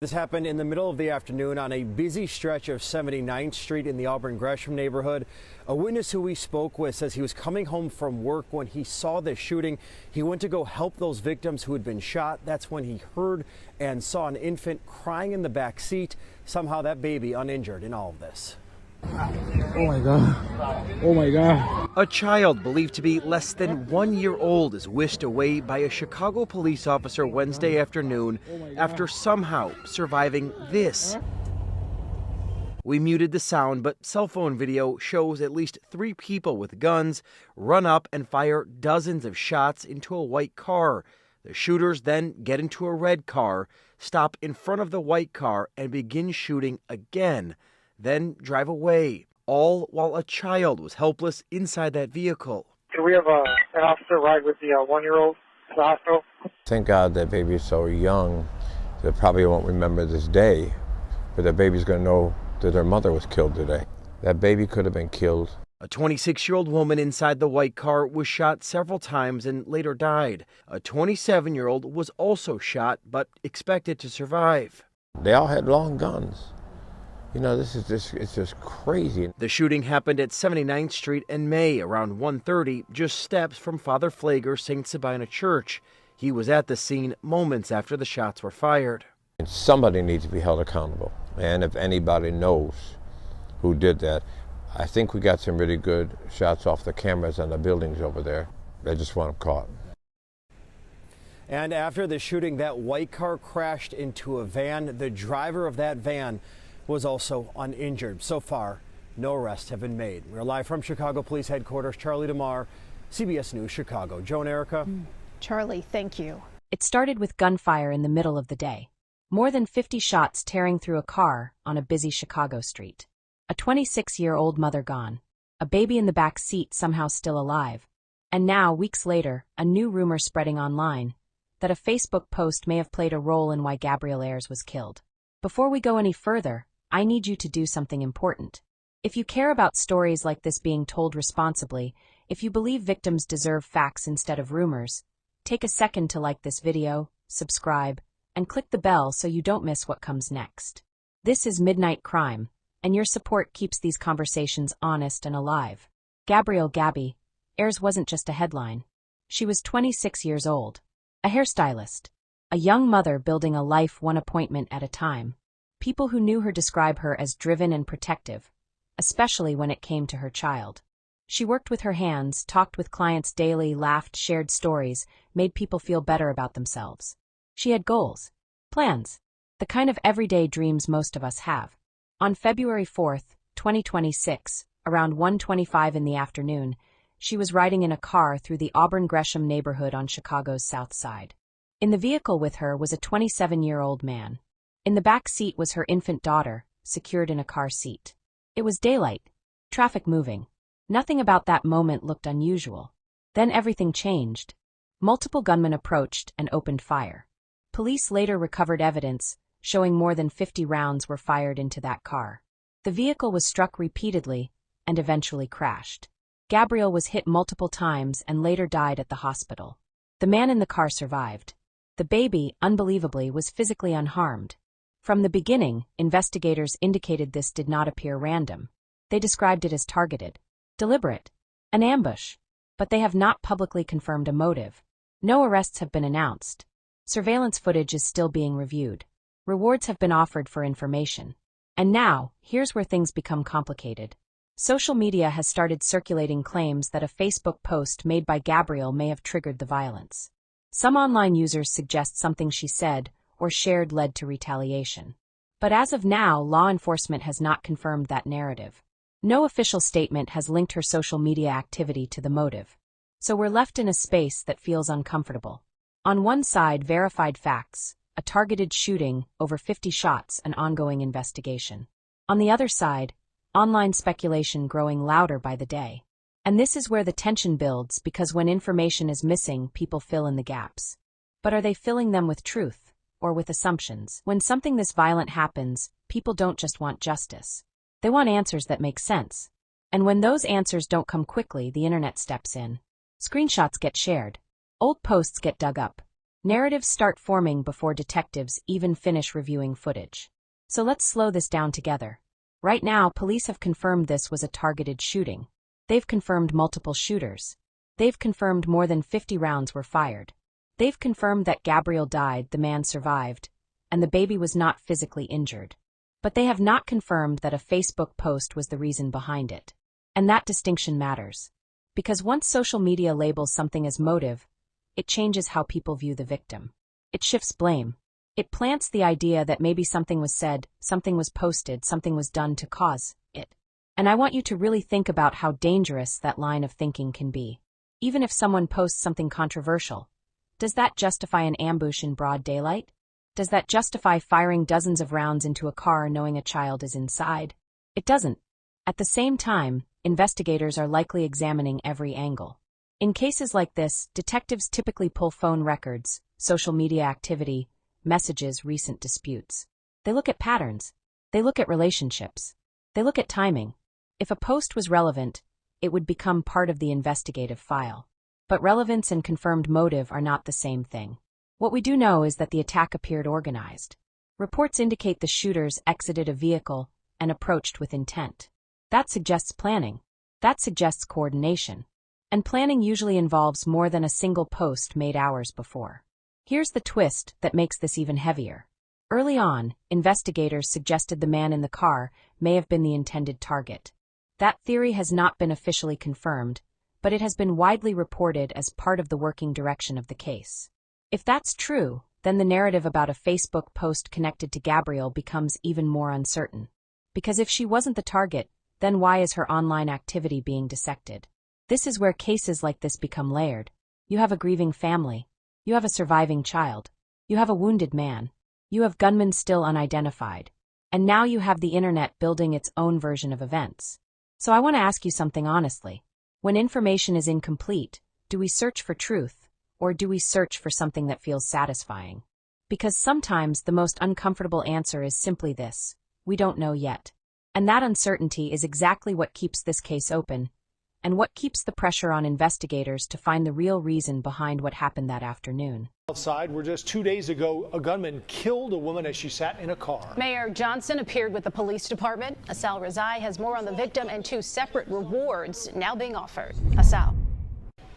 This happened in the middle of the afternoon on a busy stretch of 79th Street in the Auburn Gresham neighborhood. A witness who we spoke with says he was coming home from work when he saw this shooting. He went to go help those victims who had been shot. That's when he heard and saw an infant crying in the back seat. Somehow that baby uninjured in all of this. Oh my God. Oh my God. A child believed to be less than 1 year old is whisked away by a Chicago police officer Wednesday afternoon after somehow surviving this. We muted the sound, but cell phone video shows at least 3 people with guns run up and fire dozens of shots into a white car. The shooters then get into a red car, stop in front of the white car, and begin shooting again, then drive away, all while a child was helpless inside that vehicle. Can we have an officer ride with the 1-year-old to the hospital? Thank God that baby is so young, they probably won't remember this day, but that baby's going to know that their mother was killed today. That baby could have been killed. A 26-year-old woman inside the white car was shot several times and later died. A 27-year-old was also shot but expected to survive. They all had long guns. You know, it's just crazy. The shooting happened at 79th Street in May around 1:30, just steps from Father Pfleger's St. Sabina Church. He was at the scene moments after the shots were fired. And somebody needs to be held accountable. And if anybody knows who did that, I think we got some really good shots off the cameras on the buildings over there. They just want them caught. And after the shooting, that white car crashed into a van. The driver of that van was also uninjured. So far, no arrests have been made. We're live from Chicago Police Headquarters. Charlie DeMar, CBS News, Chicago. Joe and Erica. Charlie, thank you. It started with gunfire in the middle of the day. More than 50 shots tearing through a car on a busy Chicago street. A 26-year-old mother gone. A baby in the back seat somehow still alive. And now, weeks later, a new rumor spreading online that a Facebook post may have played a role in why Gabryel Ayres was killed. Before we go any further, I need you to do something important. If you care about stories like this being told responsibly, if you believe victims deserve facts instead of rumors, take a second to like this video, subscribe, and click the bell so you don't miss what comes next. This is Midnight Crime, and your support keeps these conversations honest and alive. Gabby Ayres wasn't just a headline. She was 26 years old, a hairstylist, a young mother building a life one appointment at a time. People who knew her describe her as driven and protective, especially when it came to her child. She worked with her hands, talked with clients daily, laughed, shared stories, made people feel better about themselves. She had goals, plans, the kind of everyday dreams most of us have. On February 4, 2026, around 1:25 in the afternoon, she was riding in a car through the Auburn Gresham neighborhood on Chicago's South Side. In the vehicle with her was a 27-year-old man. In the back seat was her infant daughter, secured in a car seat. It was daylight, traffic moving. Nothing about that moment looked unusual. Then everything changed. Multiple gunmen approached and opened fire. Police later recovered evidence, showing more than 50 rounds were fired into that car. The vehicle was struck repeatedly and eventually crashed. Gabryel was hit multiple times and later died at the hospital. The man in the car survived. The baby, unbelievably, was physically unharmed. From the beginning, investigators indicated this did not appear random. They described it as targeted, deliberate, an ambush, but they have not publicly confirmed a motive. No arrests have been announced. Surveillance footage is still being reviewed. Rewards have been offered for information. And now, here's where things become complicated. Social media has started circulating claims that a Facebook post made by Gabryel may have triggered the violence. Some online users suggest something she said or shared led to retaliation. But as of now, law enforcement has not confirmed that narrative. No official statement has linked her social media activity to the motive. So we're left in a space that feels uncomfortable. On one side, verified facts, a targeted shooting, over 50 shots, an ongoing investigation. On the other side, online speculation growing louder by the day. And this is where the tension builds, because when information is missing, people fill in the gaps. But are they filling them with truth? Or with assumptions? When something this violent happens, people don't just want justice. They want answers that make sense. And when those answers don't come quickly, the internet steps in. Screenshots get shared. Old posts get dug up. Narratives start forming before detectives even finish reviewing footage. So let's slow this down together. Right now, police have confirmed this was a targeted shooting. They've confirmed multiple shooters. They've confirmed more than 50 rounds were fired. They've confirmed that Gabryel died, the man survived, and the baby was not physically injured. But they have not confirmed that a Facebook post was the reason behind it. And that distinction matters. Because once social media labels something as motive, it changes how people view the victim. It shifts blame. It plants the idea that maybe something was said, something was posted, something was done to cause it. And I want you to really think about how dangerous that line of thinking can be. Even if someone posts something controversial, does that justify an ambush in broad daylight? Does that justify firing dozens of rounds into a car knowing a child is inside? It doesn't. At the same time, investigators are likely examining every angle. In cases like this, detectives typically pull phone records, social media activity, messages, recent disputes. They look at patterns. They look at relationships. They look at timing. If a post was relevant, it would become part of the investigative file. But relevance and confirmed motive are not the same thing. What we do know is that the attack appeared organized. Reports indicate the shooters exited a vehicle and approached with intent. That suggests planning. That suggests coordination. And planning usually involves more than a single post made hours before. Here's the twist that makes this even heavier. Early on, investigators suggested the man in the car may have been the intended target. That theory has not been officially confirmed, but it has been widely reported as part of the working direction of the case. If that's true, then the narrative about a Facebook post connected to Gabryel becomes even more uncertain. Because if she wasn't the target, then why is her online activity being dissected? This is where cases like this become layered. You have a grieving family. You have a surviving child. You have a wounded man. You have gunmen still unidentified. And now you have the internet building its own version of events. So I want to ask you something honestly. When information is incomplete, do we search for truth, or do we search for something that feels satisfying? Because sometimes the most uncomfortable answer is simply this: we don't know yet. And that uncertainty is exactly what keeps this case open, and what keeps the pressure on investigators to find the real reason behind what happened that afternoon. Outside, where just 2 days ago, a gunman killed a woman as she sat in a car. Mayor Johnson appeared with the police department. Asal Razai has more on the victim and 2 separate rewards now being offered. Asal.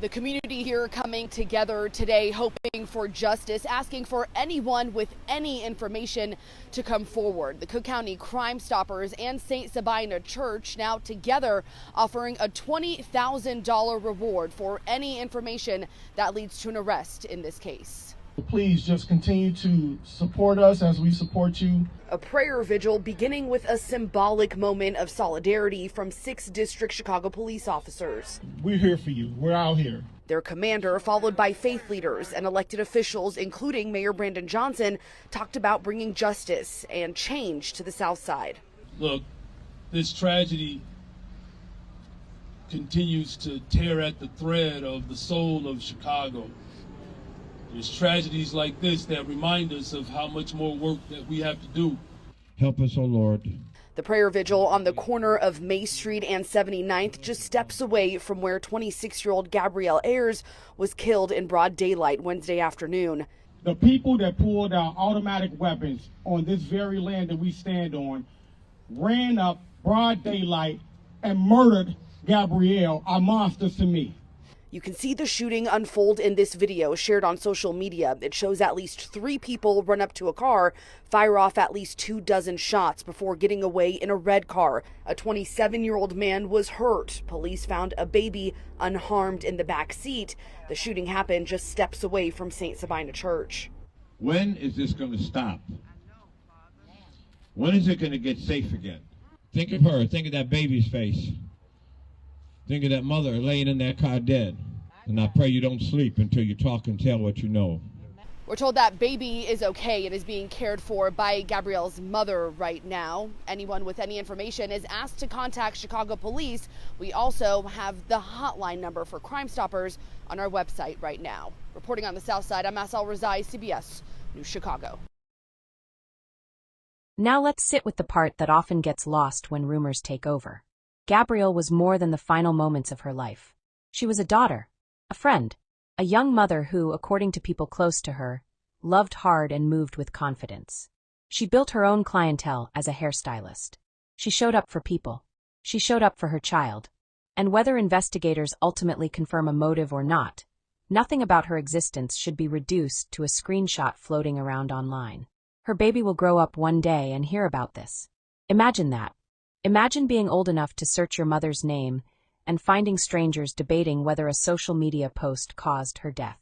The community here coming together today, hoping for justice, asking for anyone with any information to come forward. The Cook County Crime Stoppers and St. Sabina Church now together offering a $20,000 reward for any information that leads to an arrest in this case. Please just continue to support us as we support you. A prayer vigil beginning with a symbolic moment of solidarity from 6 District Chicago police officers. We're here for you. We're out here. Their commander, followed by faith leaders and elected officials, including Mayor Brandon Johnson, talked about bringing justice and change to the South Side. Look, this tragedy continues to tear at the thread of the soul of Chicago. There's tragedies like this that remind us of how much more work that we have to do. Help us, oh Lord. The prayer vigil on the corner of May Street and 79th, just steps away from where 26-year-old Gabryel Ayres was killed in broad daylight Wednesday afternoon. The people that pulled out automatic weapons on this very land that we stand on ran up broad daylight and murdered Gabryel are monsters to me. You can see the shooting unfold in this video shared on social media. It shows at least 3 people run up to a car, fire off at least 24 shots before getting away in a red car. A 27-year-old man was hurt. Police found a baby unharmed in the back seat. The shooting happened just steps away from St. Sabina Church. When is this going to stop? When is it going to get safe again? Think of her. Think of that baby's face. Think of that mother laying in that car dead. And I pray you don't sleep until you talk and tell what you know. We're told that baby is okay and is being cared for by Gabryel's mother right now. Anyone with any information is asked to contact Chicago police. We also have the hotline number for Crime Stoppers on our website right now. Reporting on the South Side, I'm Asal Razai, CBS News Chicago. Now let's sit with the part that often gets lost when rumors take over. Gabryel was more than the final moments of her life. She was a daughter, a friend, A young mother who, according to people close to her, loved hard and moved with confidence. She built her own clientele as a hairstylist. She showed up for people. She showed up for her child. And whether investigators ultimately confirm a motive or not, nothing about her existence should be reduced to a screenshot floating around online. Her baby will grow up one day and hear about this. Imagine that. Imagine being old enough to search your mother's name and finding strangers debating whether a social media post caused her death.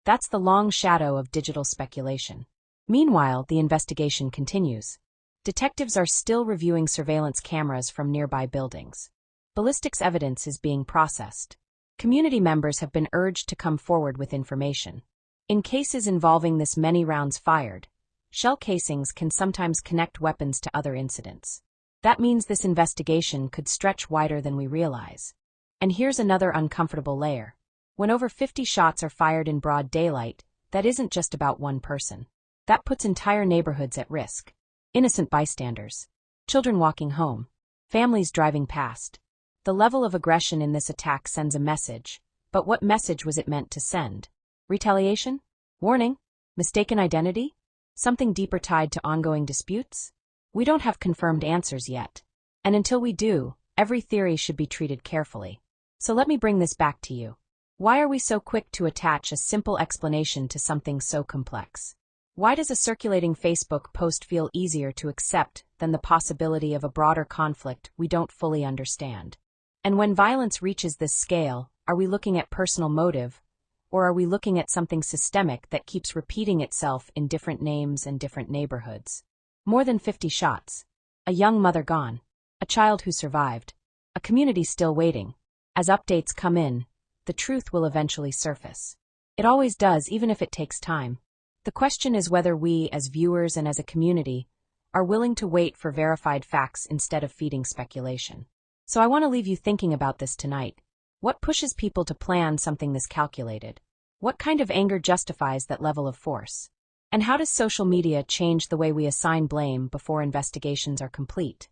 That's the long shadow of digital speculation. Meanwhile, the investigation continues. Detectives are still reviewing surveillance cameras from nearby buildings. Ballistics evidence is being processed. Community members have been urged to come forward with information. In cases involving this many rounds fired, shell casings can sometimes connect weapons to other incidents. That means this investigation could stretch wider than we realize. And here's another uncomfortable layer. When over 50 shots are fired in broad daylight, that isn't just about one person. That puts entire neighborhoods at risk. Innocent bystanders, children walking home, families driving past. The level of aggression in this attack sends a message, but what message was it meant to send? Retaliation? Warning? Mistaken identity? Something deeper tied to ongoing disputes? We don't have confirmed answers yet. And until we do, every theory should be treated carefully. So let me bring this back to you. Why are we so quick to attach a simple explanation to something so complex? Why does a circulating Facebook post feel easier to accept than the possibility of a broader conflict we don't fully understand? And when violence reaches this scale, are we looking at personal motive, or are we looking at something systemic that keeps repeating itself in different names and different neighborhoods? More than 50 shots. A young mother gone. A child who survived. A community still waiting. As updates come in, the truth will eventually surface. It always does, even if it takes time. The question is whether we, as viewers and as a community, are willing to wait for verified facts instead of feeding speculation. So I want to leave you thinking about this tonight. What pushes people to plan something this calculated? What kind of anger justifies that level of force? And how does social media change the way we assign blame before investigations are complete?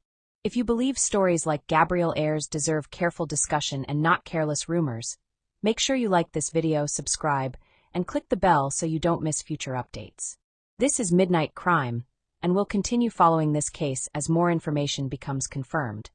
If you believe stories like Gabryel Ayres deserve careful discussion and not careless rumors, make sure you like this video, subscribe, and click the bell so you don't miss future updates. This is Midnight Crime, and we'll continue following this case as more information becomes confirmed.